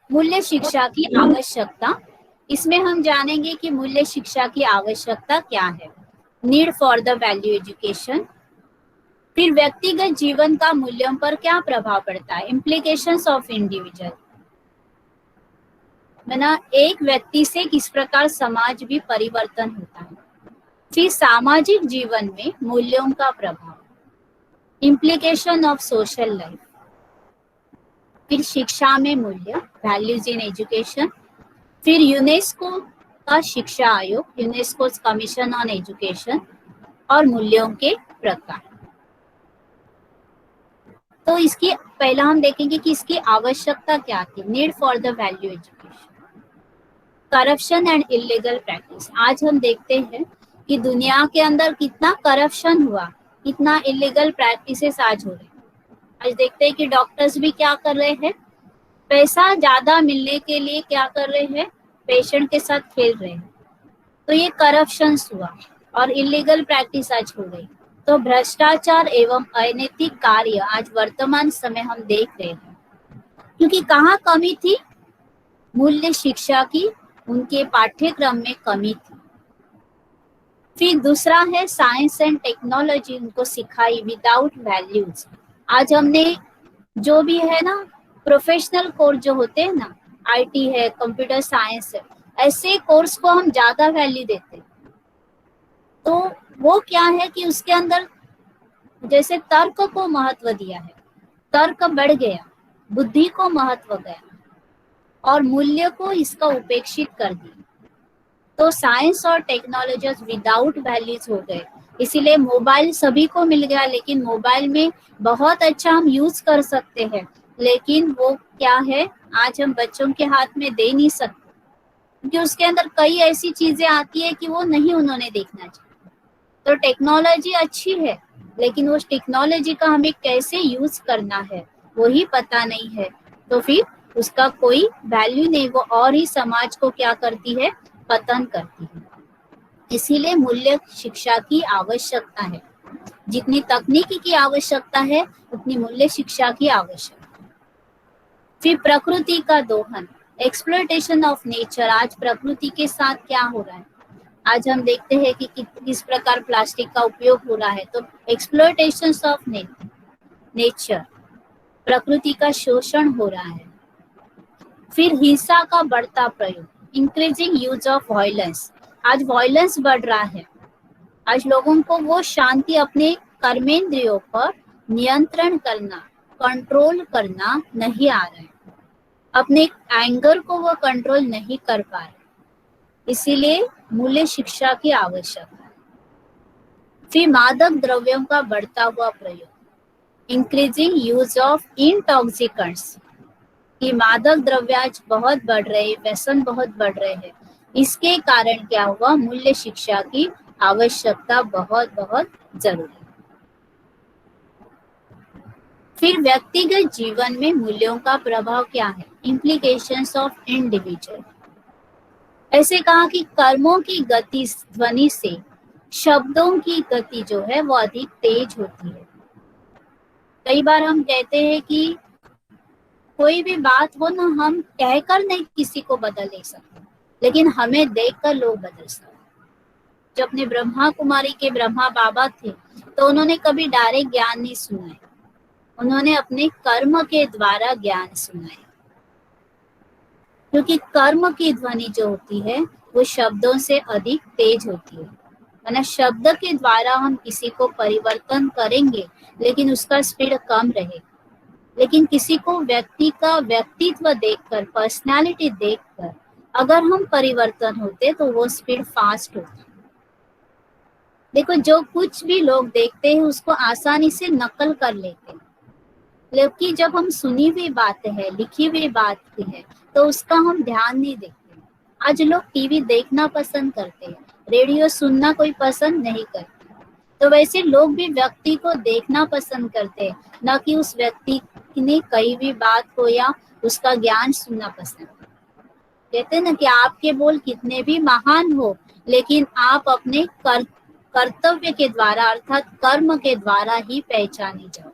मूल्य शिक्षा की आवश्यकता। इसमें हम जानेंगे कि मूल्य शिक्षा की आवश्यकता क्या है। Need for the value education. फिर व्यक्तिगत जीवन का मूल्यों पर क्या प्रभाव पड़ता है, इम्प्लीकेशंस ऑफ इंडिविजुअल, ना एक व्यक्ति से किस प्रकार समाज भी परिवर्तन होता है। फिर सामाजिक जीवन में मूल्यों का प्रभाव, इम्प्लीकेशन ऑफ सोशल लाइफ। फिर शिक्षा में मूल्य, वैल्यूज इन एजुकेशन। फिर यूनेस्को का शिक्षा आयोग, यूनेस्को कमीशन ऑन एजुकेशन और मूल्यों के प्रकार। तो इसकी पहला हम देखेंगे कि इसकी आवश्यकता क्या थी। Need for the value education, corruption and illegal practice. आज हम देखते हैं कि दुनिया के अंदर कितना करप्शन हुआ, कितना इलीगल प्रैक्टिसेस आज हो रहे हैं। आज देखते हैं कि डॉक्टर्स भी क्या कर रहे हैं, पैसा ज्यादा मिलने के लिए क्या कर रहे हैं, पेशेंट के साथ खेल रहे हैं। तो ये करप्शन हुआ और इलीगल प्रैक्टिस आज हो गई। तो भ्रष्टाचार एवं अनैतिक कार्य आज वर्तमान समय हम देख रहे हैं। क्योंकि कहाँ कमी थी, मूल्य शिक्षा की, उनके पाठ्यक्रम में कमी थी। फिर दूसरा है साइंस एंड टेक्नोलॉजी उनको सिखाई विदाउट वैल्यूज। आज हमने जो भी है ना प्रोफेशनल कोर्स जो होते हैं ना, आईटी है, कंप्यूटर साइंस है, ऐसे कोर्स को हम ज्यादा वैल्यू देते हैं। तो वो क्या है कि उसके अंदर जैसे तर्क को महत्व दिया है, तर्क बढ़ गया, बुद्धि को महत्व गया और मूल्य को इसका उपेक्षित कर दिया। तो साइंस और टेक्नोलॉजी विदाउट वैल्यूज हो गए। इसीलिए मोबाइल सभी को मिल गया, लेकिन मोबाइल में बहुत अच्छा हम यूज कर सकते हैं, लेकिन वो क्या है आज हम बच्चों के हाथ में दे नहीं सकते, क्योंकि उसके अंदर कई ऐसी चीजें आती है कि वो नहीं उन्होंने देखना चाहिए। तो टेक्नोलॉजी अच्छी है, लेकिन उस टेक्नोलॉजी का हमें कैसे यूज करना है वही पता नहीं है, तो फिर उसका कोई वैल्यू नहीं, वो और ही समाज को क्या करती है, पतन करती है। इसीलिए मूल्य शिक्षा की आवश्यकता है। जितनी तकनीकी की आवश्यकता है उतनी मूल्य शिक्षा की आवश्यकता। फिर प्रकृति का दोहन, एक्सप्लॉयटेशन ऑफ नेचर। आज प्रकृति के साथ क्या हो रहा है, आज हम देखते हैं कि किस प्रकार प्लास्टिक का उपयोग हो रहा है। तो एक्सप्लॉयटेशन ऑफ नेचर, प्रकृति का शोषण हो रहा है। फिर हिंसा का बढ़ता प्रयोग, इंक्रीजिंग यूज ऑफ वायलेंस। आज वायलेंस बढ़ रहा है। आज लोगों को वो शांति अपने कर्मेंद्रियों पर नियंत्रण करना, कंट्रोल करना नहीं आ रहा है। अपने एंगर को वो कंट्रोल नहीं कर पा रहे। इसीलिए मूल्य शिक्षा की आवश्यकता है। फिर मादक द्रव्यों का बढ़ता हुआ प्रयोग, इंक्रीजिंग यूज ऑफ इंटॉक्सिकेंट्स। कि मादक द्रव्य आज बहुत बढ़ रहे हैं, व्यसन बहुत बढ़ रहे हैं। इसके कारण क्या हुआ, मूल्य शिक्षा की आवश्यकता बहुत बहुत जरूरी है। फिर व्यक्तिगत जीवन में मूल्यों का प्रभाव क्या है, इम्प्लीकेशंस ऑफ इंडिविजुअल। ऐसे कहा कि कर्मों की गति ध्वनि से शब्दों की गति जो है वो अधिक तेज होती है। कई बार हम कहते हैं कि कोई भी बात हो ना, हम कहकर नहीं किसी को बदल नहीं सकते, लेकिन हमें देखकर लोग बदल सकते। जो अपने ब्रह्मा कुमारी के ब्रह्मा बाबा थे, तो उन्होंने कभी डायरेक्ट ज्ञान नहीं सुनाए, उन्होंने अपने कर्म के द्वारा ज्ञान सुनाए। क्योंकि कर्म की ध्वनि जो होती है वो शब्दों से अधिक तेज होती है। वरना शब्द के द्वारा हम किसी को परिवर्तन करेंगे, लेकिन उसका स्पीड कम रहेगा। लेकिन किसी को व्यक्ति का व्यक्तित्व देखकर, पर्सनालिटी देखकर अगर हम परिवर्तन होते तो वो स्पीड फास्ट होती। देखो, जो कुछ भी लोग देखते हैं उसको आसानी से नकल कर लेते हैं, लेकिन जब हम सुनी हुई बात है, लिखी हुई बात है, तो उसका हम ध्यान नहीं देते। आज लोग टीवी देखना पसंद करते हैं, रेडियो सुनना कोई पसंद नहीं करते। तो वैसे लोग भी व्यक्ति को देखना पसंद करते हैं, न कि उस व्यक्ति ने कही भी बात को या उसका ज्ञान सुनना पसंद। कहते हैं ना कि आपके बोल कितने भी महान हो, लेकिन आप अपने कर्तव्य के द्वारा अर्थात कर्म के द्वारा ही पहचाने जाओ।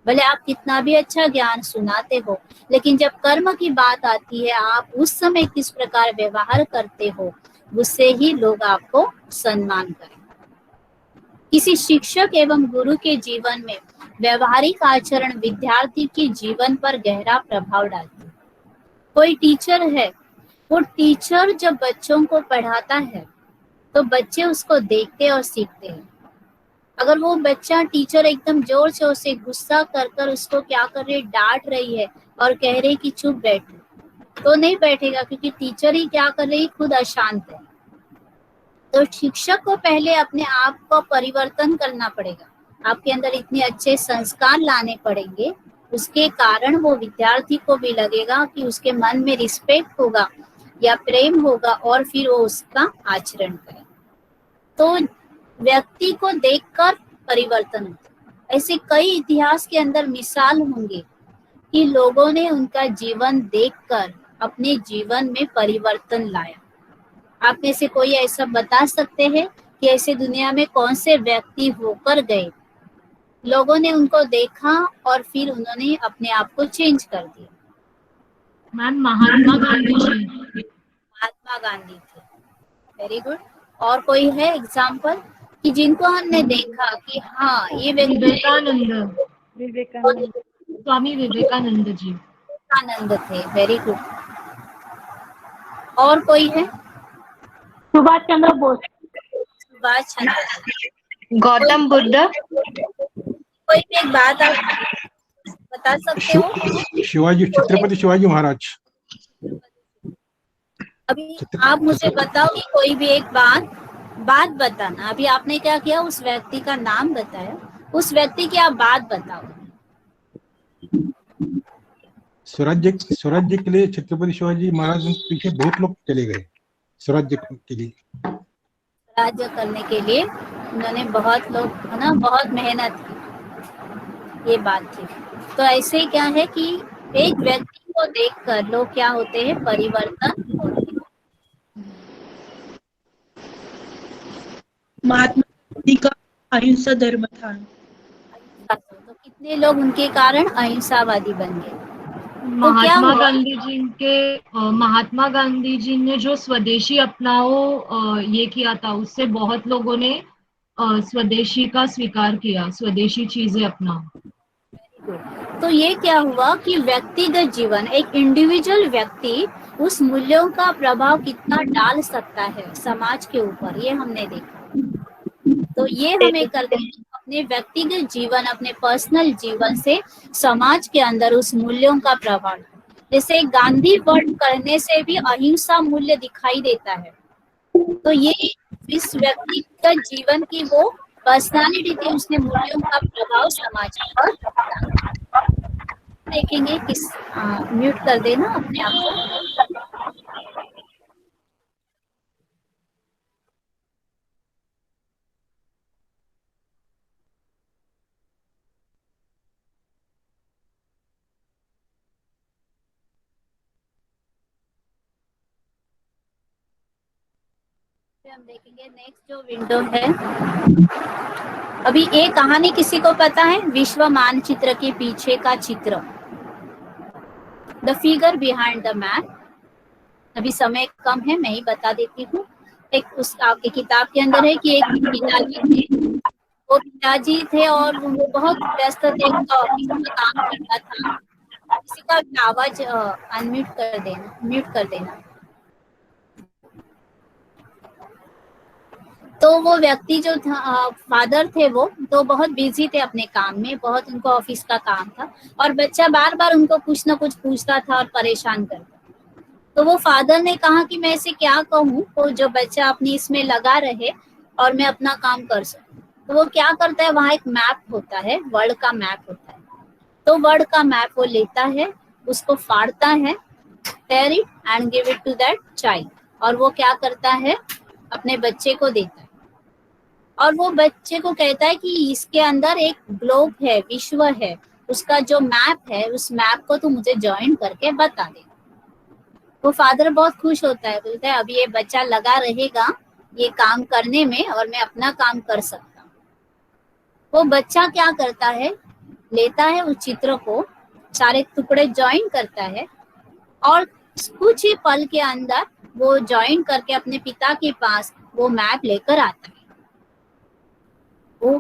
भले आप कितना भी अच्छा ज्ञान सुनाते हो, लेकिन जब कर्म की बात आती है, आप उस समय किस प्रकार व्यवहार करते हो, उससे ही लोग आपको सम्मान करें। किसी शिक्षक एवं गुरु के जीवन में व्यवहारिक आचरण विद्यार्थी के जीवन पर गहरा प्रभाव डालती है। कोई टीचर है, वो टीचर जब बच्चों को पढ़ाता है तो बच्चे उसको देखते और सीखते हैं। अगर वो बच्चा टीचर एकदम जोर से उसे गुस्सा कर कर उसको क्या कर रही, डांट रही है और कह रही कि चुप बैठ, तो नहीं बैठेगा, क्योंकि टीचर ही क्या कर रही, खुद अशांत है। तो शिक्षक को पहले अपने आप को परिवर्तन करना पड़ेगा, आपके अंदर इतने अच्छे संस्कार लाने पड़ेंगे, उसके कारण वो विद्यार्थी को भी लगेगा कि उसके मन में रिस्पेक्ट होगा या प्रेम होगा, और फिर वो उसका आचरण करे। तो व्यक्ति को देखकर परिवर्तन होता है। ऐसे कई इतिहास के अंदर मिसाल होंगे कि लोगों ने उनका जीवन देखकर अपने जीवन में परिवर्तन लाया। आप में से कोई ऐसा बता सकते हैं कि ऐसे दुनिया में कौन से व्यक्ति होकर गए, लोगों ने उनको देखा और फिर उन्होंने अपने आप को चेंज कर दिया? मैम महात्मा गांधी जी। महात्मा गांधी थे। Very good. और कोई है एग्जाम्पल कि जिनको हमने देखा कि हाँ ये व्यक्ति विवेकानंद, विवेकानंद, स्वामी विवेकानंद जी। आनंद थे। Very good. और कोई है? सुभाष चंद्र बोस, सुभाष चंद्र बोस, गौतम बुद्ध, कोई भी एक बात आप बता सकते हो? शिवाजी, छत्रपति शिवाजी महाराज। अभी आप मुझे बताओ कि कोई भी एक बात बताना। अभी आपने क्या किया, उस व्यक्ति का नाम बताया, उस व्यक्ति की आप बात बताओ। स्वराज्य के लिए छत्रपति शिवाजी महाराज के पीछे बहुत लोग चले गए। स्वराज्य के लिए, राज्य करने के लिए उन्होंने बहुत लोग, है ना, बहुत मेहनत की, ये बात थी। तो ऐसे क्या है कि एक व्यक्ति को देखकर लोग क्या होते हैं, परिवर्तन होते हैं। महात्मा गांधी का अहिंसा धर्म था। तो कितने लोग उनके कारण अहिंसावादी बन गए? महात्मा गांधी जी ने जो स्वदेशी अपनाओ ये किया था, उससे बहुत लोगों ने स्वदेशी का स्वीकार किया, स्वदेशी चीजें अपनाओ। तो ये क्या हुआ कि व्यक्तिगत जीवन, एक इंडिविजुअल व्यक्ति उस मूल्यों का प्रभाव कितना डाल सकता है समाज के ऊपर, ये हमने देखा। तो ये हमें करते हैं, अपने व्यक्तिगत जीवन, अपने पर्सनल जीवन से समाज के अंदर उस मूल्यों का प्रभाव। जैसे गांधी वर्ड करने से भी अहिंसा मूल्य दिखाई देता है। तो ये इस व्यक्तिगत जीवन की वो पर्सनालिटी थी, उसने मूल्यों का प्रभाव समाज पर। देखेंगे किस म्यूट कर देना अपने आप को। हम देखेंगे नेक्स्ट जो विंडो है। अभी एक कहानी किसी को पता है, विश्व मानचित्र के पीछे का चित्र, the figure behind the map. अभी समय कम है, मैं ही बता देती हूँ। एक उस आपकी किताब के अंदर है कि एक पिताजी थे, वो पिताजी थे और वो बहुत व्यस्त थे, उनका ऑफिस में काम करता था। किसी का भी आवाज अनम्यूट कर देना, म्यूट कर देना। तो वो व्यक्ति जो था, फादर थे वो, तो बहुत बिजी थे अपने काम में, बहुत उनको ऑफिस का काम था, और बच्चा बार बार उनको कुछ ना कुछ पूछता था और परेशान करता। तो वो फादर ने कहा कि मैं इसे क्या कहूँ, तो जो बच्चा अपनी इसमें लगा रहे और मैं अपना काम कर सकूं। तो वो क्या करता है, वहाँ एक मैप होता है, वर्ल्ड का मैप होता है। तो वर्ल्ड का मैप वो लेता है, उसको फाड़ता है, tear it and give it to that child, और वो क्या करता है, अपने बच्चे को देता है, और वो बच्चे को कहता है कि इसके अंदर एक ग्लोब है, विश्व है, उसका जो मैप है, उस मैप को तू मुझे ज्वाइन करके बता दे। वो फादर बहुत खुश होता है, बोलता है अभी ये बच्चा लगा रहेगा ये काम करने में और मैं अपना काम कर सकता हूँ। वो बच्चा क्या करता है, लेता है उस चित्र को, सारे टुकड़े ज्वाइन करता है और कुछ ही पल के अंदर वो ज्वाइन करके अपने पिता के पास वो मैप लेकर आता है। वो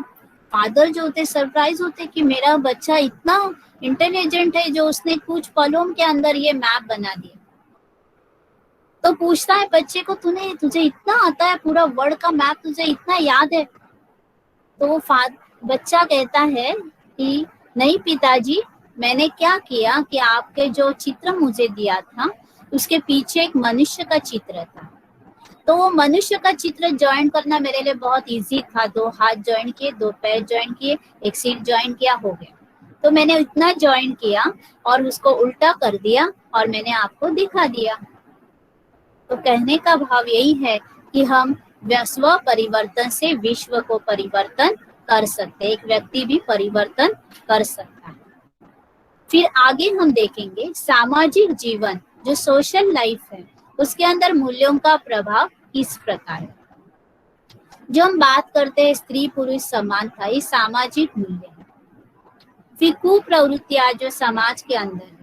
फादर जो होते सरप्राइज होते कि मेरा बच्चा इतना इंटेलिजेंट है जो उसने कुछ पलों के अंदर ये मैप बना दिया। तो पूछता है बच्चे को, तुझे इतना आता है, पूरा वर्ल्ड का मैप तुझे इतना याद है? तो वो बच्चा कहता है कि नहीं पिताजी, मैंने क्या किया कि आपके जो चित्र मुझे दिया था उसके पीछे एक मनुष्य का चित्र था, तो वो मनुष्य का चित्र ज्वाइन करना मेरे लिए बहुत इजी था। 2 हाथ ज्वाइन किए, 2 पैर ज्वाइन किए, एक सीट ज्वाइन किया, हो गया। तो मैंने इतना ज्वाइन किया और उसको उल्टा कर दिया और मैंने आपको दिखा दिया। तो कहने का भाव यही है कि हम स्व परिवर्तन से विश्व को परिवर्तन कर सकते हैं, एक व्यक्ति भी परिवर्तन कर सकता है। फिर आगे हम देखेंगे सामाजिक जीवन, जो सोशल लाइफ है, उसके अंदर मूल्यों का प्रभाव किस प्रकार है। जो हम बात करते हैं स्त्री पुरुष समानता, ये सामाजिक मूल्य है। फिर कुप्रवृत्तियां जो समाज के अंदर है।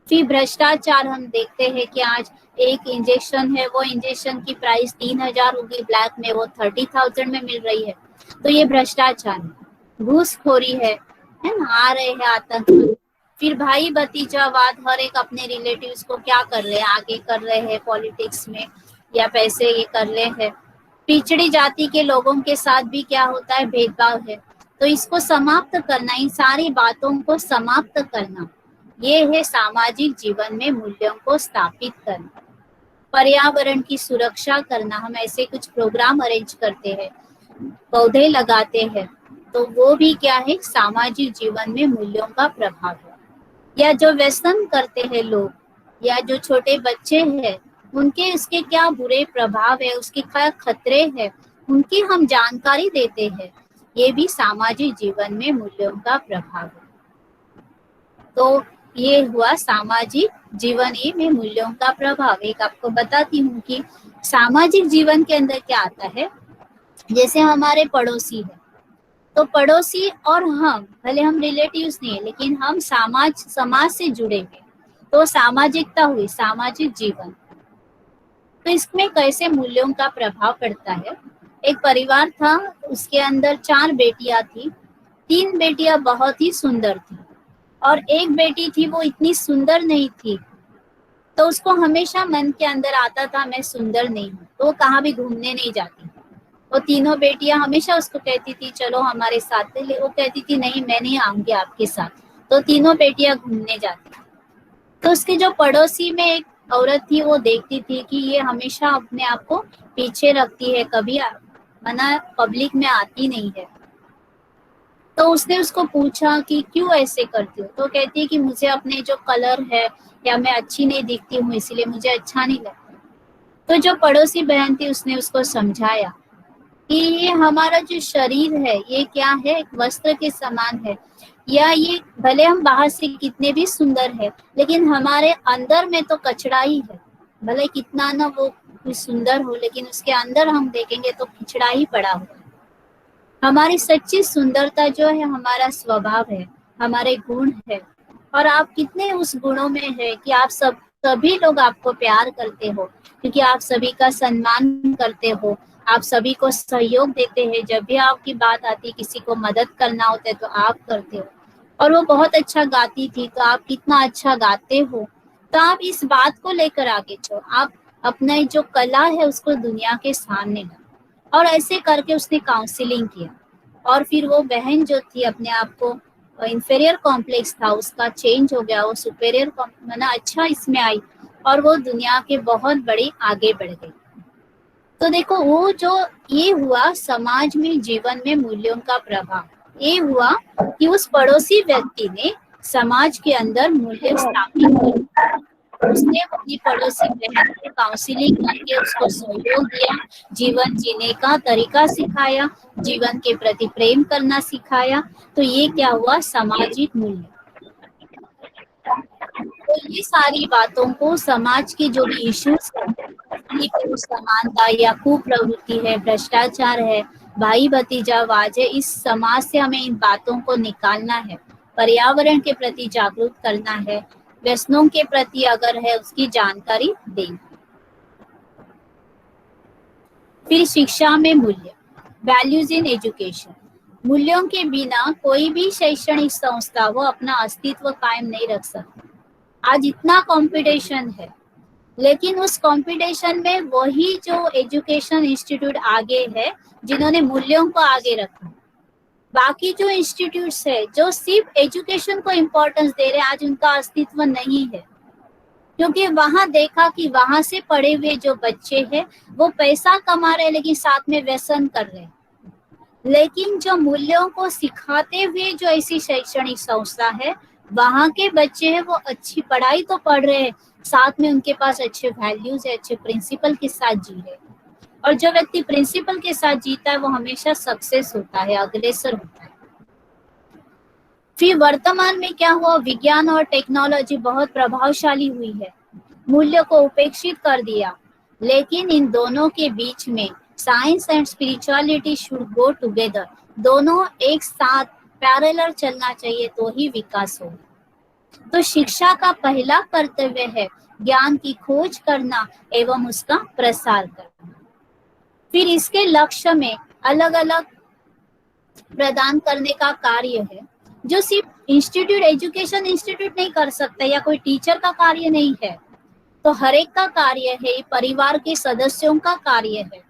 फिर भ्रष्टाचार, हम देखते हैं कि आज एक इंजेक्शन है, वो इंजेक्शन की प्राइस 3000 होगी, ब्लैक में वो 30,000 में मिल रही है। तो ये भ्रष्टाचार है। घूसखोरी है ना, आ रहे हैं आतंक। फिर भाई भतीजावाद, हर एक अपने रिलेटिव्स को क्या कर रहे हैं, आगे कर रहे हैं पॉलिटिक्स में या पैसे ये कर रहे हैं। पिछड़ी जाति के लोगों के साथ भी क्या होता है, भेदभाव है। तो इसको समाप्त करना, इन सारी बातों को समाप्त करना, ये है सामाजिक जीवन में मूल्यों को स्थापित करना। पर्यावरण की सुरक्षा करना, हम ऐसे कुछ प्रोग्राम अरेंज करते हैं, पौधे लगाते हैं, तो वो भी क्या है, सामाजिक जीवन में मूल्यों का प्रभाव है। या जो व्यसन करते हैं लोग, या जो छोटे बच्चे हैं, उनके उसके क्या बुरे प्रभाव है, उसके क्या खतरे हैं, उनकी हम जानकारी देते हैं, ये भी सामाजिक जीवन में मूल्यों का प्रभाव है। तो ये हुआ सामाजिक जीवन में मूल्यों का प्रभाव। एक आपको बताती हूँ कि सामाजिक जीवन के अंदर क्या आता है। जैसे हमारे पड़ोसी है, तो पड़ोसी और हम, भले हम रिलेटिव्स नहीं है, लेकिन हम समाज से जुड़े हैं, तो सामाजिकता हुई, सामाजिक जीवन। तो इसमें कैसे मूल्यों का प्रभाव पड़ता है। एक परिवार था, उसके अंदर 4 बेटियां थी। 3 बेटियां बहुत ही सुंदर थी और एक बेटी थी वो इतनी सुंदर नहीं थी, तो उसको हमेशा मन के अंदर आता था मैं सुंदर नहीं हूँ, तो वो कहाँ भी घूमने नहीं जाती। वो तीनों बेटियां हमेशा उसको कहती थी चलो हमारे साथ, वो कहती थी नहीं मैं नहीं आऊंगी आपके साथ। तो तीनों बेटियां घूमने जाती। तो उसके जो पड़ोसी में एक औरत थी, वो देखती थी कि ये हमेशा अपने आप को पीछे रखती है, कभी मना पब्लिक में आती नहीं है। तो उसने उसको पूछा कि क्यों ऐसे करती हो। तो कहती है कि मुझे अपने जो कलर है या मैं अच्छी नहीं दिखती हूँ, इसलिए मुझे अच्छा नहीं लगता। तो जो पड़ोसी बहन थी उसने उसको समझाया कि ये हमारा जो शरीर है ये क्या है, एक वस्त्र के समान है, या ये भले हम बाहर से कितने भी सुंदर है, लेकिन हमारे अंदर में तो कचरा ही है। भले कितना ना वो सुंदर हो, लेकिन उसके अंदर हम देखेंगे तो कचरा ही पड़ा हुआ है। हमारी सच्ची सुंदरता जो है हमारा स्वभाव है, हमारे गुण है, और आप कितने उस गुणों में है कि आप सभी लोग आपको प्यार करते हो, क्योंकि आप सभी का सम्मान करते हो, आप सभी को सहयोग देते हैं। जब भी आपकी बात आती, किसी को मदद करना होता है तो आप करते हो। और वो बहुत अच्छा गाती थी, तो आप कितना अच्छा गाते हो, तो आप इस बात को लेकर आगे चलो, आप अपना जो कला है उसको दुनिया के सामने लाओ। और ऐसे करके उसने काउंसलिंग किया, और फिर वो बहन जो थी अपने आप को इंफीरियर कॉम्प्लेक्स था उसका चेंज हो गया, वो सुपेरियर माना अच्छा इसमें आई, और वो दुनिया के बहुत बड़ी आगे बढ़ गई। तो देखो वो जो ये हुआ समाज में जीवन में मूल्यों का प्रभाव, ये हुआ कि उस पड़ोसी व्यक्ति ने समाज के अंदर मूल्य स्थापित किया। उसने अपनी पड़ोसी बहन को काउंसलिंग करके उसको सहयोग दिया, जीवन जीने का तरीका सिखाया, जीवन के प्रति प्रेम करना सिखाया। तो ये क्या हुआ, सामाजिक मूल्य। तो ये सारी बातों को समाज की जो भी इश्यूज है, समानता या कुप्रवृत्ति है, भ्रष्टाचार है, भाई भतीजावाद है, इस समाज से हमें इन बातों को निकालना है। पर्यावरण के प्रति जागरूक करना है, व्यसनों के प्रति अगर है उसकी जानकारी देना। फिर शिक्षा में मूल्य, वैल्यूज इन एजुकेशन। मूल्यों के बिना कोई भी शैक्षणिक संस्था वो अपना अस्तित्व कायम नहीं रख सकती। आज इतना कंपटीशन है, लेकिन उस कंपटीशन में वही जो एजुकेशन इंस्टीट्यूट आगे है जिन्होंने मूल्यों को आगे रखा। बाकी जो इंस्टीट्यूट्स है जो सिर्फ एजुकेशन को इम्पोर्टेंस दे रहे हैं, आज उनका अस्तित्व नहीं है, क्योंकि वहां देखा कि वहां से पढ़े हुए जो बच्चे हैं वो पैसा कमा रहे लेकिन साथ में व्यसन कर रहे हैं। लेकिन जो मूल्यों को सिखाते हुए जो ऐसी शैक्षणिक संस्था है, वहां के बच्चे हैं वो अच्छी पढ़ाई तो पढ़ रहे हैं, साथ में उनके पास अच्छे वैल्यूज है, अच्छे प्रिंसिपल के साथ जी रहे। और जो व्यक्ति प्रिंसिपल के साथ जीता है वो हमेशा सक्सेस होता है, अग्रसर होता है। फिर वर्तमान में क्या हुआ, विज्ञान और टेक्नोलॉजी बहुत प्रभावशाली हुई है, मूल्य को उपेक्षित कर दिया। लेकिन इन दोनों के बीच में science and spirituality should go together, दोनों एक साथ पैरेलल चलना चाहिए तो ही विकास हो। तो शिक्षा का पहला कर्तव्य है ज्ञान की खोज करना एवं उसका प्रसार करना। फिर इसके लक्ष्य में अलग अलग प्रदान करने का कार्य है, जो सिर्फ इंस्टीट्यूट एजुकेशन इंस्टीट्यूट नहीं कर सकता या कोई टीचर का कार्य नहीं है, तो हर एक का कार्य है, परिवार के सदस्यों का कार्य है,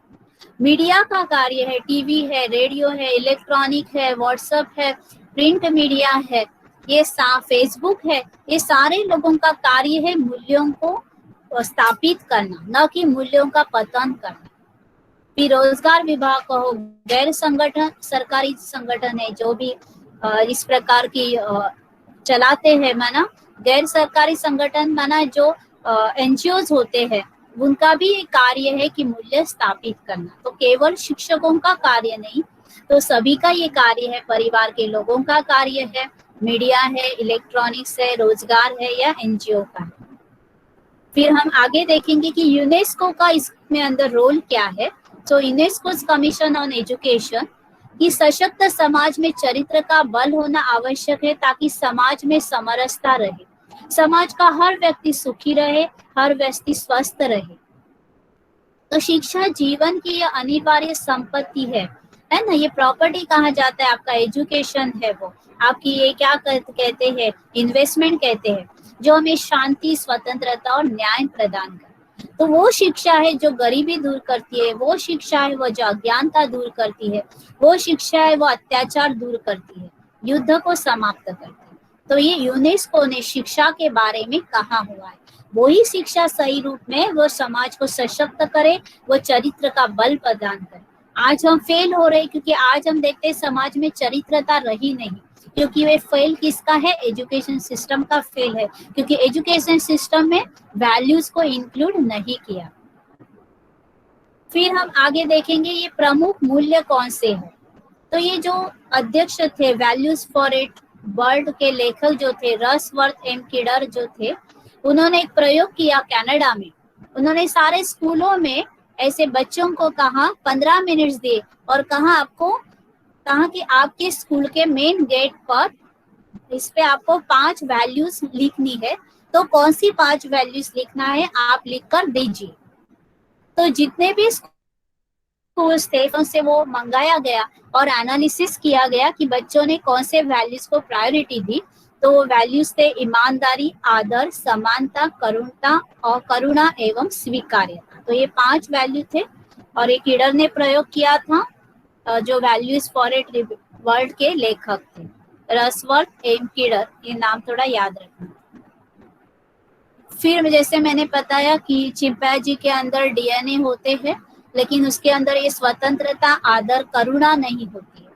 मीडिया का कार्य है, टीवी है, रेडियो है, इलेक्ट्रॉनिक है, व्हाट्सएप है, प्रिंट मीडिया है, ये फेसबुक है, ये सारे लोगों का कार्य है मूल्यों को स्थापित करना, न कि मूल्यों का पतन करना। फिर रोजगार विभाग कहो, गैर संगठन सरकारी संगठन है जो भी इस प्रकार की चलाते हैं, माना गैर सरकारी संगठन, माना जो एनजीओज होते हैं, उनका भी कार्य है कि मूल्य स्थापित करना। तो केवल शिक्षकों का कार्य नहीं, तो सभी का ये कार्य है, परिवार के लोगों का कार्य है, मीडिया है, इलेक्ट्रॉनिक्स है, रोजगार है या एनजीओ का है। फिर हम आगे देखेंगे कि यूनेस्को का इसमें अंदर रोल क्या है। तो यूनेस्को कमीशन ऑन एजुकेशन कि सशक्त समाज में चरित्र का बल होना आवश्यक है ताकि समाज में समरसता रहे, समाज का हर व्यक्ति सुखी रहे, हर व्यक्ति स्वस्थ रहे। तो शिक्षा जीवन की यह अनिवार्य संपत्ति है ना, ये प्रॉपर्टी कहा जाता है, आपका एजुकेशन है वो आपकी ये क्या कहते हैं, इन्वेस्टमेंट कहते हैं, जो हमें शांति, स्वतंत्रता और न्याय प्रदान करे। तो वो शिक्षा है जो गरीबी दूर करती है, वो शिक्षा है वो जो अज्ञानता दूर करती है, वो शिक्षा है वो अत्याचार दूर करती है, युद्ध को समाप्त करती है। तो ये यूनेस्को ने शिक्षा के बारे में कहा हुआ है। वही शिक्षा सही रूप में वो समाज को सशक्त करे, वो चरित्र का बल प्रदान करे। आज हम फेल हो रहे क्योंकि आज हम देखते हैं समाज में चरित्रता रही नहीं, क्योंकि वे फेल किसका है, एजुकेशन सिस्टम का फेल है, क्योंकि एजुकेशन सिस्टम में वैल्यूज को इंक्लूड नहीं किया। फिर हम आगे देखेंगे ये प्रमुख मूल्य कौन से हैं। तो ये जो अध्यक्ष थे वैल्यूज फॉर इट वर्ल्ड के लेखक जो थे रसवर्थ एम किडर जो थे, उन्होंने एक प्रयोग किया कनाडा में। उन्होंने सारे स्कूलों में ऐसे बच्चों को कहा 15 मिनट्स दिए और कहा कि आपके स्कूल के मेन गेट पर इस पे आपको 5 वैल्यूज लिखनी है, तो कौन सी 5 वैल्यूज लिखना है आप लिख कर दीजिए। तो जितने भी स्कूल्स थे उनसे वो मंगाया गया और एनालिसिस किया गया कि बच्चों ने कौन से वैल्यूज को प्रायोरिटी दी। तो वो वैल्यूज थे ईमानदारी, आदर, समानता, करुणा एवं स्वीकार्यता। तो ये 5 वैल्यू थे और ये किडर ने प्रयोग किया था, जो वैल्यूज फॉर इट वर्ल्ड के लेखक थे रसवर्थ एम किडर, ये नाम थोड़ा याद रखना। फिर जैसे मैंने बताया कि चिंपैंजी के अंदर डीएनए होते हैं, लेकिन उसके अंदर ये स्वतंत्रता, आदर, करुणा नहीं होती है,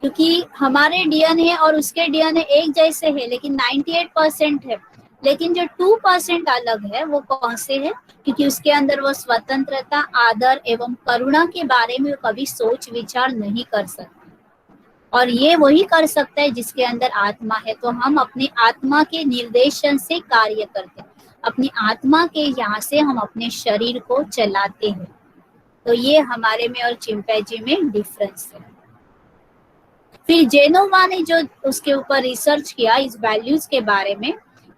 क्योंकि हमारे डीएनए और उसके डीएनए एक जैसे है लेकिन 98% है, लेकिन जो 2% अलग है वो कौन से है, क्योंकि उसके अंदर वो स्वतंत्रता, आदर एवं करुणा के बारे में कभी सोच विचार नहीं कर सकते। और ये वही कर सकता है जिसके अंदर आत्मा है। तो हम अपनी आत्मा के निर्देशन से कार्य करते हैं, अपनी आत्मा के यहाँ से हम अपने शरीर को चलाते हैं। तो ये हमारे में और चिंपैंजी में डिफरेंस है। फिर जेनोवा ने जो उसके ऊपर रिसर्च किया इस वैल्यूज के बारे में,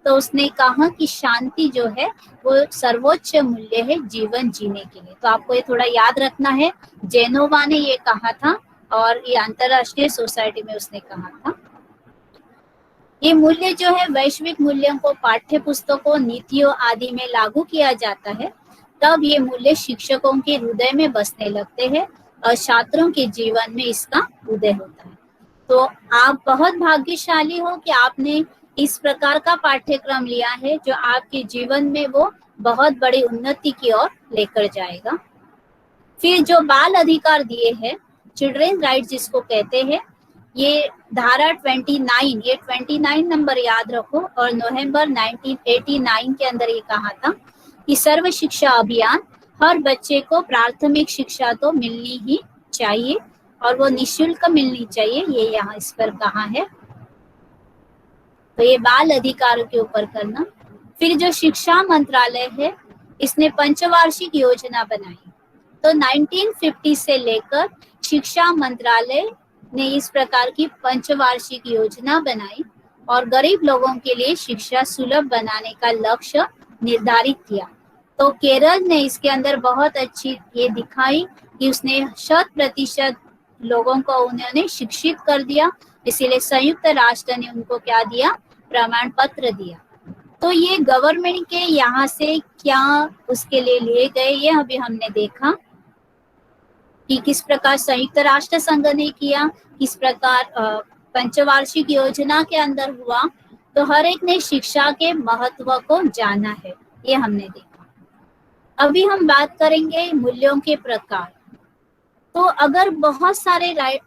तो उसने कहा कि शांति जो है वो सर्वोच्च मूल्य है जीवन जीने के लिए। तो आपको ये थोड़ा याद रखना है, जेनोवा ने ये कहा था और ये अंतरराष्ट्रीय सोसाइटी में उसने कहा था। ये मूल्य जो है वैश्विक मूल्यों को पाठ्य पुस्तकों, नीतियों आदि में लागू किया जाता है, तब ये मूल्य शिक्षकों के हृदय में बसने लगते हैं और छात्रों के जीवन में इसका उदय होता है। तो आप बहुत भाग्यशाली हो कि आपने इस प्रकार का पाठ्यक्रम लिया है जो आपके जीवन में वो बहुत बड़ी उन्नति की ओर लेकर जाएगा। फिर जो बाल अधिकार दिए हैं, चिल्ड्रन राइट्स जिसको कहते हैं, ये धारा 29, ये 29 नंबर याद रखो, और नवंबर 1989 के अंदर ये कहा था कि सर्व शिक्षा अभियान, हर बच्चे को प्राथमिक शिक्षा तो मिलनी ही चाहिए और वो निःशुल्क मिलनी चाहिए, ये यहाँ इस पर कहा है। तो ये बाल अधिकारों के ऊपर करना। फिर जो शिक्षा मंत्रालय है, इसने पंचवार्षिक योजना बनाई। तो 1950 से लेकर शिक्षा मंत्रालय ने इस प्रकार की पंचवार्षिक योजना बनाई और गरीब लोगों के लिए शिक्षा सुलभ बनाने का लक्ष्य निर्धारित किया। तो केरल ने इसके अंदर बहुत अच्छी ये दिखाई कि उसने 100% लोगों को उन्होंने शिक्षित कर दिया, इसीलिए संयुक्त राष्ट्र ने उनको क्या दिया, प्रमाण पत्र दिया। तो ये गवर्नमेंट के यहाँ से क्या उसके लिए लिए गए, ये अभी हमने देखा कि किस प्रकार संयुक्त राष्ट्र संघ ने किया, किस प्रकार पंचवार्षिक योजना के अंदर हुआ। तो हर एक ने शिक्षा के महत्व को जाना है, ये हमने देखा। अभी हम बात करेंगे मूल्यों के प्रकार। तो अगर बहुत सारे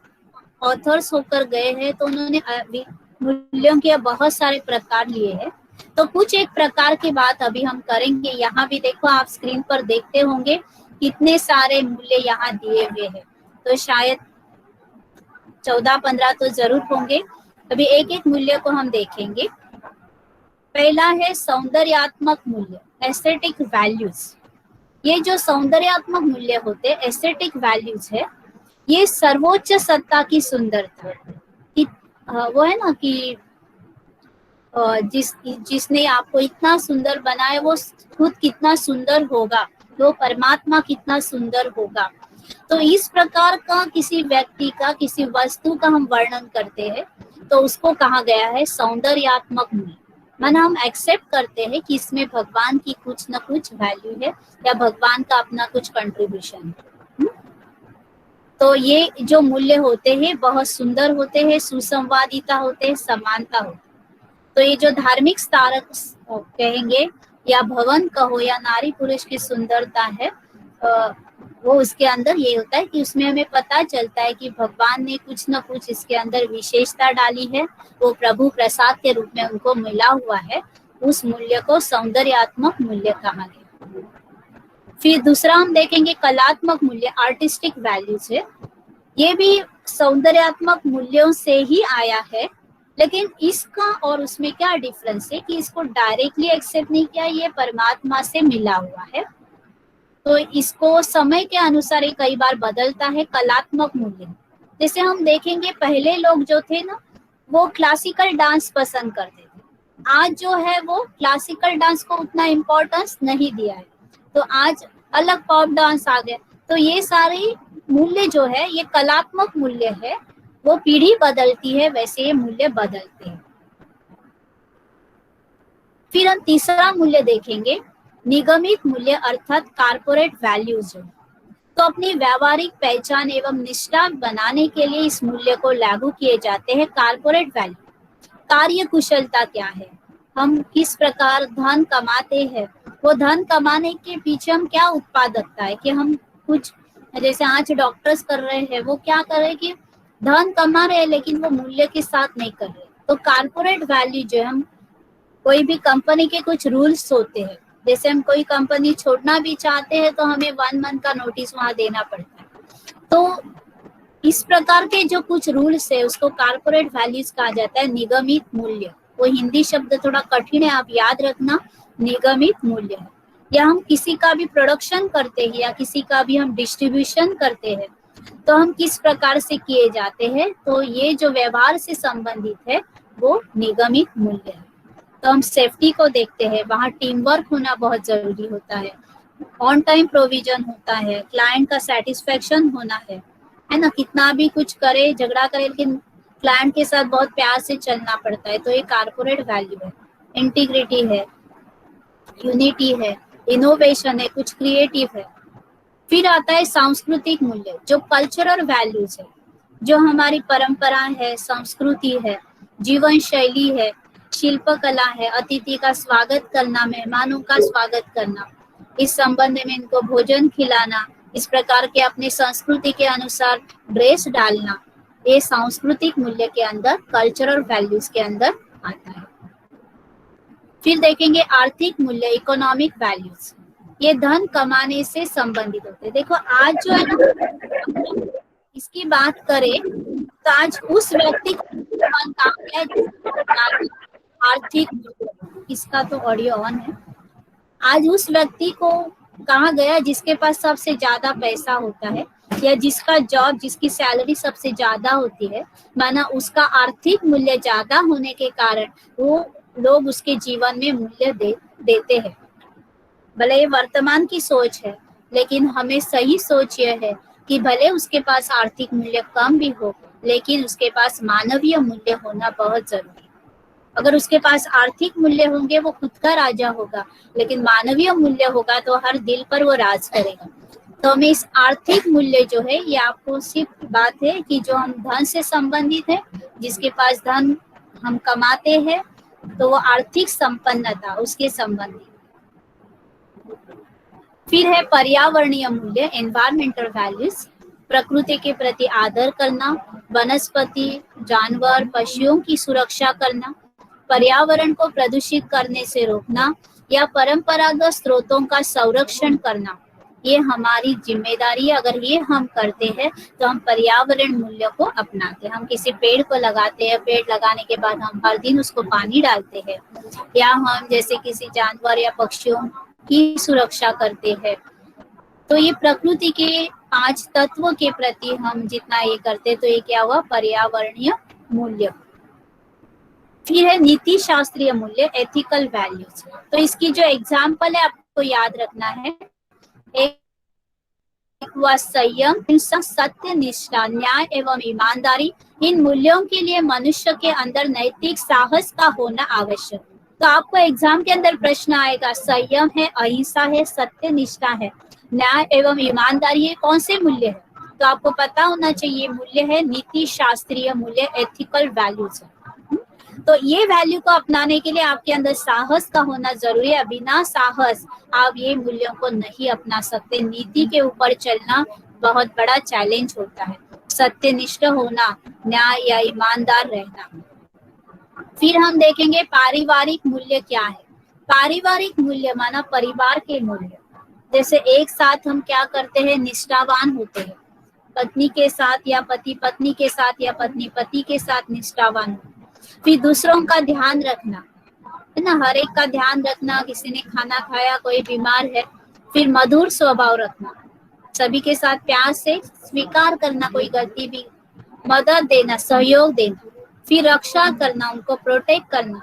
ऑथर्स होकर गए हैं तो उन्होंने मूल्यों के बहुत सारे प्रकार लिए हैं। तो कुछ एक प्रकार की बात अभी हम करेंगे। यहाँ भी देखो, आप स्क्रीन पर देखते होंगे कितने सारे मूल्य यहाँ दिए हुए हैं, तो शायद 14-15 तो जरूर होंगे। अभी एक एक मूल्य को हम देखेंगे। पहला है सौंदर्यात्मक मूल्य, एस्थेटिक वैल्यूज। ये जो सौंदर्यात्मक मूल्य होते हैं, एस्थेटिक वैल्यूज है, ये सर्वोच्च सत्ता की सुंदरता कि वो है ना कि जिसने आपको इतना सुंदर बनाया वो खुद कितना सुंदर होगा, तो परमात्मा कितना सुंदर होगा। तो इस प्रकार का किसी व्यक्ति का, किसी वस्तु का हम वर्णन करते हैं तो उसको कहा गया है सौंदर्यात्मक मूल्य। माना हम एक्सेप्ट करते हैं कि इसमें भगवान की कुछ न कुछ वैल्यू है या भगवान का अपना कुछ कंट्रीब्यूशन है। तो ये जो मूल्य होते हैं बहुत सुंदर होते हैं, सुसंवादिता होते हैं, समानता होती है। तो ये जो धार्मिक स्तारक कहेंगे या भवन कहो या नारी पुरुष की सुंदरता है, वो उसके अंदर ये होता है कि उसमें हमें पता चलता है कि भगवान ने कुछ न कुछ इसके अंदर विशेषता डाली है, वो प्रभु प्रसाद के रूप में उनको मिला हुआ है। उस मूल्य को सौंदर्यात्मक मूल्य कहा गया। फिर दूसरा हम देखेंगे कलात्मक मूल्य, आर्टिस्टिक वैल्यूज है। ये भी सौंदर्यात्मक मूल्यों से ही आया है, लेकिन इसका और उसमें क्या डिफरेंस है कि इसको डायरेक्टली एक्सेप्ट नहीं किया, ये परमात्मा से मिला हुआ है। तो इसको समय के अनुसार ये कई बार बदलता है। कलात्मक मूल्य जैसे हम देखेंगे, पहले लोग जो थे ना वो क्लासिकल डांस पसंद करते थे, आज जो है वो क्लासिकल डांस को उतना इम्पोर्टेंस नहीं दिया है, तो आज अलग पॉप डांस आ गया। तो ये सारे मूल्य जो है ये कलात्मक मूल्य है, वो पीढ़ी बदलती है वैसे ये मूल्य बदलते हैं। फिर हम तीसरा मूल्य देखेंगे, निगमित मूल्य अर्थात कारपोरेट वैल्यूज। तो अपनी व्यावहारिक पहचान एवं निष्ठा बनाने के लिए इस मूल्य को लागू किए जाते हैं कारपोरेट वैल्यू। कार्य कुशलता क्या है, हम किस प्रकार धन कमाते हैं, वो धन कमाने के पीछे हम क्या उत्पादकता है कि हम कुछ, जैसे आज डॉक्टर्स कर रहे हैं, वो क्या कर रहे हैं कि धन कमा रहे हैं लेकिन वो मूल्य के साथ नहीं कर रहे। तो कारपोरेट वैल्यू जो हम, कोई भी कंपनी के कुछ रूल्स होते हैं, जैसे हम कोई कंपनी छोड़ना भी चाहते हैं तो हमें 1 मंथ का नोटिस वहां देना पड़ता है। तो इस प्रकार के जो कुछ रूल्स है उसको कारपोरेट वैल्यूज कहा जाता है। निगमित मूल्य, वो हिंदी शब्द थोड़ा कठिन है, आप याद रखना, निगमित मूल्य है। या हम किसी का भी प्रोडक्शन करते हैं या किसी का भी हम डिस्ट्रीब्यूशन करते हैं तो हम किस प्रकार से किए जाते हैं, तो ये जो व्यवहार से संबंधित है वो निगमित मूल्य है। तो हम सेफ्टी को देखते हैं, वहाँ टीम वर्क होना बहुत जरूरी होता है, ऑन टाइम प्रोविजन होता है, क्लाइंट का सेटिस्फेक्शन होना है ना। कितना भी कुछ करे, झगड़ा करे, लेकिन क्लाइंट के साथ बहुत प्यार से चलना पड़ता है। तो ये कारपोरेट वैल्यू है। इंटीग्रिटी है, यूनिटी है, इनोवेशन है, कुछ क्रिएटिव है। फिर आता है सांस्कृतिक मूल्य, जो कल्चरल वैल्यूज है, जो हमारी परंपरा है, संस्कृति है, जीवन शैली है, शिल्पकला है, अतिथि का स्वागत करना, मेहमानों का स्वागत करना, इस संबंध में इनको भोजन खिलाना, इस प्रकार के अपने संस्कृति के अनुसार ड्रेस डालना, ये सांस्कृतिक मूल्य के अंदर, कल्चरल वैल्यूज के अंदर आता है। फिर देखेंगे आर्थिक मूल्य, इकोनॉमिक वैल्यूज, ये धन कमाने से संबंधित होते हैं। देखो आज जो है ना, इसकी बात करें तो आज उस व्यक्ति आर्थिक, इसका तो ऑडियो ऑन है, आज उस व्यक्ति को कहा गया जिसके पास सबसे ज्यादा पैसा होता है, या जिसका जॉब, जिसकी सैलरी सबसे ज्यादा होती है, माना उसका आर्थिक मूल्य ज्यादा होने के कारण वो लोग उसके जीवन में मूल्य देते हैं। भले ये वर्तमान की सोच है, लेकिन हमें सही सोच यह है कि भले उसके पास आर्थिक मूल्य कम भी हो, लेकिन उसके पास मानवीय मूल्य होना बहुत जरूरी है। अगर उसके पास आर्थिक मूल्य होंगे, वो खुद का राजा होगा, लेकिन मानवीय मूल्य होगा तो हर दिल पर वो राज करेगा। तो हमें इस आर्थिक मूल्य जो है, ये आपको सिर्फ बात है कि जो हम धन से संबंधित है, जिसके पास धन हम कमाते हैं, तो वो आर्थिक संपन्नता उसके संबंधित। फिर है पर्यावरणीय मूल्य, एनवायरमेंटल वैल्यूज, प्रकृति के प्रति आदर करना, वनस्पति, जानवर, पशुओं की सुरक्षा करना, पर्यावरण को प्रदूषित करने से रोकना, या परंपरागत स्रोतों का संरक्षण करना, ये हमारी जिम्मेदारी है। अगर ये हम करते हैं तो हम पर्यावरण मूल्य को अपनाते हैं। हम किसी पेड़ को लगाते हैं, पेड़ लगाने के बाद हम हर दिन उसको पानी डालते हैं, या हम जैसे किसी जानवर या पक्षियों की सुरक्षा करते हैं। तो ये प्रकृति के 5 तत्वों के प्रति हम जितना ये करते, तो ये क्या हुआ, पर्यावरणीय मूल्य। फिर है नीति शास्त्रीय मूल्य, एथिकल वैल्यूज। तो इसकी जो एग्जाम्पल है आपको याद रखना है, एक हुआ संयम, सत्य, निष्ठा, न्याय एवं ईमानदारी। इन मूल्यों के लिए मनुष्य के अंदर नैतिक साहस का होना आवश्यक। तो आपको एग्जाम के अंदर प्रश्न आएगा, संयम है, अहिंसा है, सत्य निष्ठा है, न्याय एवं ईमानदारी, ये कौन से मूल्य है? तो आपको पता होना चाहिए मूल्य है नीति शास्त्रीय मूल्य, एथिकल वैल्यूज। तो ये वैल्यू को अपनाने के लिए आपके अंदर साहस का होना जरूरी है। बिना साहस आप ये मूल्यों को नहीं अपना सकते। नीति के ऊपर चलना बहुत बड़ा चैलेंज होता है, सत्यनिष्ठ होना, न्याय या ईमानदार रहना। फिर हम देखेंगे पारिवारिक मूल्य क्या है। पारिवारिक मूल्य माना परिवार के मूल्य। जैसे एक साथ हम क्या करते हैं, निष्ठावान होते हैं, पत्नी के साथ या पति पत्नी के साथ या पत्नी पति के साथ निष्ठावान। फिर दूसरों का ध्यान रखना है ना, हर एक का ध्यान रखना, किसी ने खाना खाया, कोई बीमार है। फिर मधुर स्वभाव रखना, सभी के साथ प्यार से स्वीकार करना, कोई गलती भी, मदद देना, सहयोग देना। फिर रक्षा करना, उनको प्रोटेक्ट करना।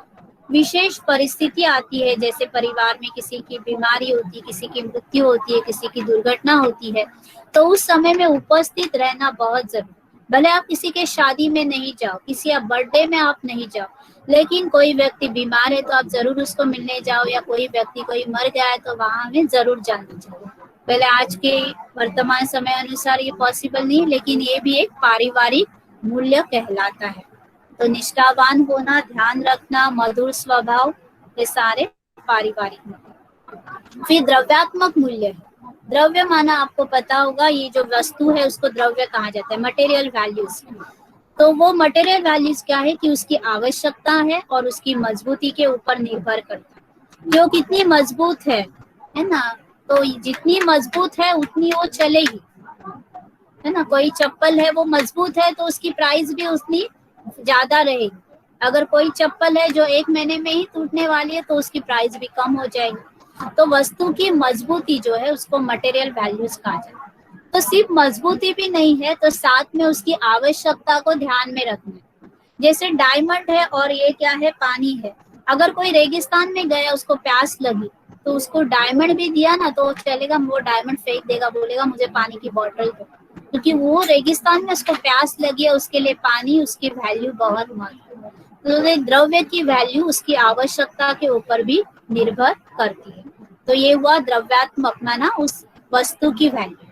विशेष परिस्थिति आती है, जैसे परिवार में किसी की बीमारी होती है, किसी की मृत्यु होती है, किसी की दुर्घटना होती है, तो उस समय में उपस्थित रहना बहुत जरूरी। भले आप किसी के शादी में नहीं जाओ, किसी या बर्थडे में आप नहीं जाओ, लेकिन कोई व्यक्ति बीमार है तो आप जरूर उसको मिलने जाओ, या कोई व्यक्ति कोई मर गया है तो वहां हमें जरूर जाना चाहिए। पहले आज के वर्तमान समय अनुसार ये पॉसिबल नहीं, लेकिन ये भी एक पारिवारिक मूल्य कहलाता है। तो निष्ठावान होना, ध्यान रखना, मधुर स्वभाव, ये सारे पारिवारिक मूल्य। फिर द्रव्यात्मक मूल्य। द्रव्य माना आपको पता होगा, ये जो वस्तु है उसको द्रव्य कहा जाता है, मटेरियल वैल्यूज। तो वो मटेरियल वैल्यूज क्या है कि उसकी आवश्यकता है और उसकी मजबूती के ऊपर निर्भर करता है। जो कितनी मजबूत है ना, तो जितनी मजबूत है उतनी वो चलेगी, है ना। कोई चप्पल है वो मजबूत है तो उसकी प्राइस भी उतनी ज्यादा रहेगी। अगर कोई चप्पल है जो 1 महीने में ही टूटने वाली है तो उसकी प्राइस भी कम हो जाएगी। तो वस्तु की मजबूती जो है उसको मटेरियल वैल्यूज कहा जाता है। तो सिर्फ मजबूती भी नहीं है, तो साथ में उसकी आवश्यकता को ध्यान में रखना है। जैसे डायमंड है और ये क्या है, पानी है। अगर कोई रेगिस्तान में गया, उसको प्यास लगी, तो उसको डायमंड भी दिया ना तो चलेगा, वो डायमंड फेंक देगा, बोलेगा मुझे पानी की बोतल दो, क्योंकि वो रेगिस्तान में उसको प्यास लगी है, उसके लिए पानी, उसकी वैल्यू बहुत महत्वपूर्ण है। तो द्रव्य की वैल्यू उसकी आवश्यकता के ऊपर भी निर्भर करती है। तो ये हुआ द्रव्यात्मक माना उस वस्तु की वैल्यू।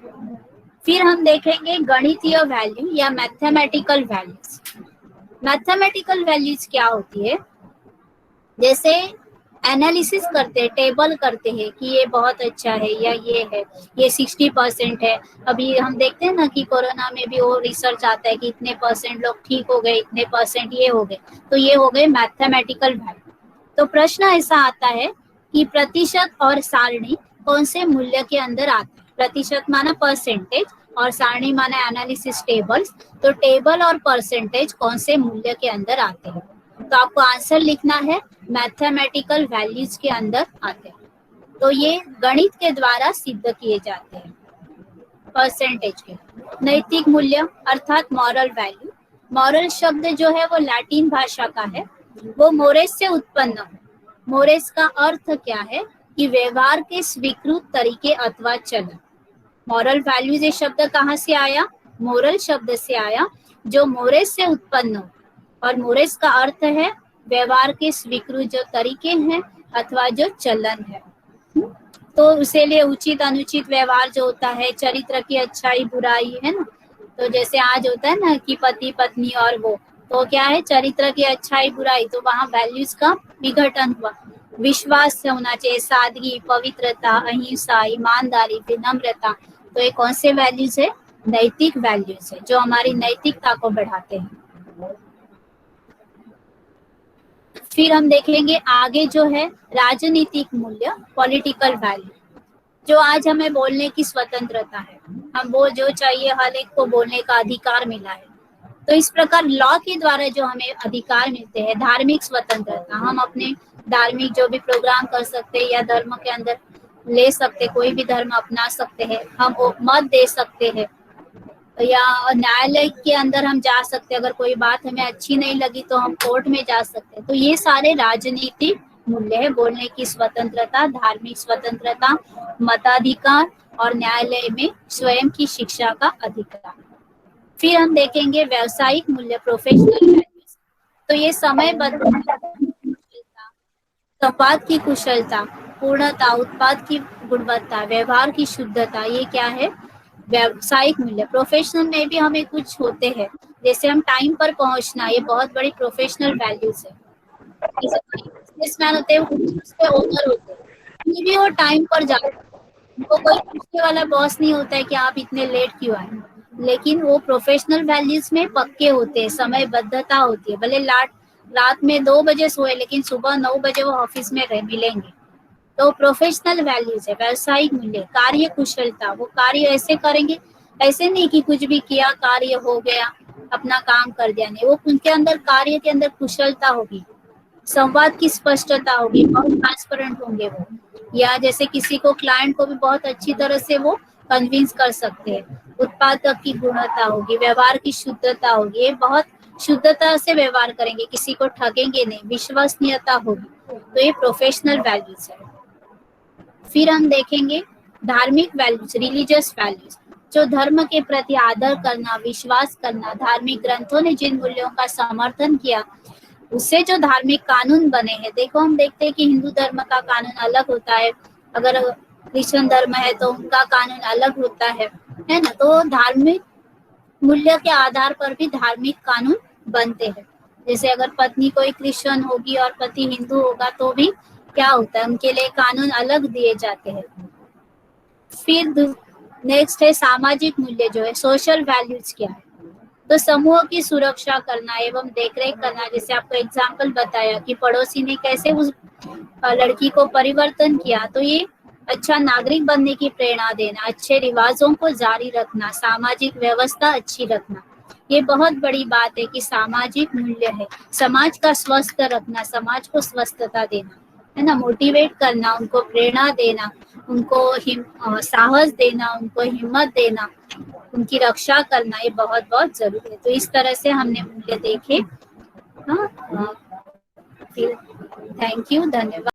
फिर हम देखेंगे गणितीय वैल्यू या मैथमेटिकल वैल्यूज। मैथमेटिकल वैल्यूज क्या होती है, जैसे एनालिसिस करते हैं, टेबल करते हैं कि ये बहुत अच्छा है या ये है, ये 60% है। अभी हम देखते हैं ना कि कोरोना में भी वो रिसर्च आता है कि इतने परसेंट लोग ठीक हो गए, इतने परसेंट ये हो गए, तो ये हो गए मैथमेटिकल वैल्यू। तो प्रश्न ऐसा आता है कि प्रतिशत और सारणी कौन से मूल्य के अंदर आते हैं। प्रतिशत माना परसेंटेज और सारणी माना एनालिसिस टेबल्स। तो टेबल और परसेंटेज कौन से मूल्य के अंदर आते हैं, तो आपको आंसर लिखना है मैथमेटिकल वैल्यूज के अंदर आते हैं। तो ये गणित के द्वारा सिद्ध किए जाते हैं। परसेंटेज के नैतिक मूल्य अर्थात मॉरल वैल्यू। मॉरल शब्द जो है वो लैटिन भाषा का है, वो मोरेस से उत्पन्न है। मोरेस का अर्थ क्या है कि व्यवहार के स्वीकृत तरीके अथवा चलन। मॉरल वैल्यूज ये शब्द कहाँ से आया, मोरल शब्द से आया, जो मोरेस से उत्पन्न हो। और मोरेस का अर्थ है व्यवहार के स्वीकृत जो तरीके हैं अथवा जो चलन है। तो उसे लिए उचित अनुचित व्यवहार जो होता है, चरित्र की अच्छाई बुराई, है ना। तो जैसे आज होता है ना कि पति पत्नी और वो, तो क्या है चरित्र की अच्छाई बुराई, तो वहाँ वैल्यूज का विघटन हुआ। विश्वास होना चाहिए, सादगी, पवित्रता, अहिंसा, ईमानदारी, विनम्रता। तो ये कौन से वैल्यूज है, नैतिक वैल्यूज है, जो हमारी नैतिकता को बढ़ाते हैं। फिर हम देखेंगे आगे जो है राजनीतिक मूल्य, पॉलिटिकल वैल्यू, जो आज हमें बोलने की स्वतंत्रता है। हम वो जो चाहिए हर एक को बोलने का अधिकार मिला है। तो इस प्रकार लॉ के द्वारा जो हमें अधिकार मिलते हैं, धार्मिक स्वतंत्रता, हम अपने धार्मिक जो भी प्रोग्राम कर सकते हैं या धर्म के अंदर ले सकते, कोई भी धर्म अपना सकते हैं, हम मत दे सकते हैं, या न्यायालय के अंदर हम जा सकते हैं। अगर कोई बात हमें अच्छी नहीं लगी तो हम कोर्ट में जा सकते हैं। तो ये सारे राजनीतिक मूल्य है, बोलने की स्वतंत्रता, धार्मिक स्वतंत्रता, मताधिकार और न्यायालय में स्वयं की शिक्षा का अधिकार। फिर हम देखेंगे व्यावसायिक मूल्य, प्रोफेशनल वैल्यूज। तो ये समयबद्ध, संवाद की कुशलता, पूर्णता, उत्पाद की गुणवत्ता, व्यवहार की शुद्धता, ये क्या है, व्यावसायिक मूल्य। प्रोफेशनल में भी हमें कुछ होते हैं, जैसे हम टाइम पर पहुंचना, ये बहुत बड़ी प्रोफेशनल वैल्यूज है। बिजनेसमैन होते हैं, उसके ओनर होते हैं, ये भी वो टाइम पर जाते हैं, उनको कोई पूछने वाला बॉस नहीं होता है कि आप इतने लेट क्यों आए। लेकिन वो प्रोफेशनल वैल्यूज में पक्के होते हैं, समयबद्धता होती है। भले रात में 2 बजे सोए, लेकिन सुबह 9 बजे वो ऑफिस में मिलेंगे। तो प्रोफेशनल वैल्यूज है, व्यावसायिक मूल्य, कार्य कुशलता, वो कार्य ऐसे करेंगे, ऐसे नहीं कि कुछ भी किया, कार्य हो गया, अपना काम कर दिया, नहीं, वो उनके अंदर कार्य के अंदर कुशलता होगी, संवाद की स्पष्टता होगी, बहुत ट्रांसपेरेंट होंगे वो, या जैसे किसी को क्लाइंट को भी बहुत अच्छी तरह से वो कन्विंस कर सकते हैं। उत्पादक की गुणवत्ता होगी, व्यवहार की शुद्धता होगी, ये बहुत शुद्धता से व्यवहार करेंगे, किसी को ठगेंगे नहीं, विश्वसनीयता होगी। तो ये प्रोफेशनल वैल्यूज है। फिर हम देखेंगे धार्मिक वैल्यूज, रिलीजियस वैल्यूज, जो धर्म के प्रति आदर करना, विश्वास करना, धार्मिक ग्रंथों ने जिन मूल्यों का समर्थन किया, उससे जो धार्मिक कानून बने हैं। देखो हम देखते हैं कि हिंदू धर्म का कानून अलग होता है, अगर क्रिश्चियन धर्म है तो उनका कानून अलग होता है ना। तो धार्मिक मूल्य के आधार पर भी धार्मिक कानून बनते हैं। जैसे अगर पत्नी कोई क्रिश्चियन होगी और पति हिंदू होगा तो भी क्या होता है, उनके लिए कानून अलग दिए जाते हैं। फिर नेक्स्ट है सामाजिक मूल्य, जो है सोशल वैल्यूज क्या है, तो समूह की सुरक्षा करना एवं देखरेख करना। जैसे आपको एग्जाम्पल बताया कि पड़ोसी ने कैसे उस लड़की को परिवर्तन किया, तो ये अच्छा नागरिक बनने की प्रेरणा देना, अच्छे रिवाजों को जारी रखना, सामाजिक व्यवस्था अच्छी रखना, ये बहुत बड़ी बात है कि सामाजिक मूल्य है, समाज का स्वस्थ रखना, समाज को स्वस्थता देना। है ना, मोटिवेट करना, उनको प्रेरणा देना, उनको साहस देना, उनको हिम्मत देना, उनकी रक्षा करना, ये बहुत बहुत जरूरी है। तो इस तरह से हमने मूल्य देखे। हाँ, थैंक यू, धन्यवाद।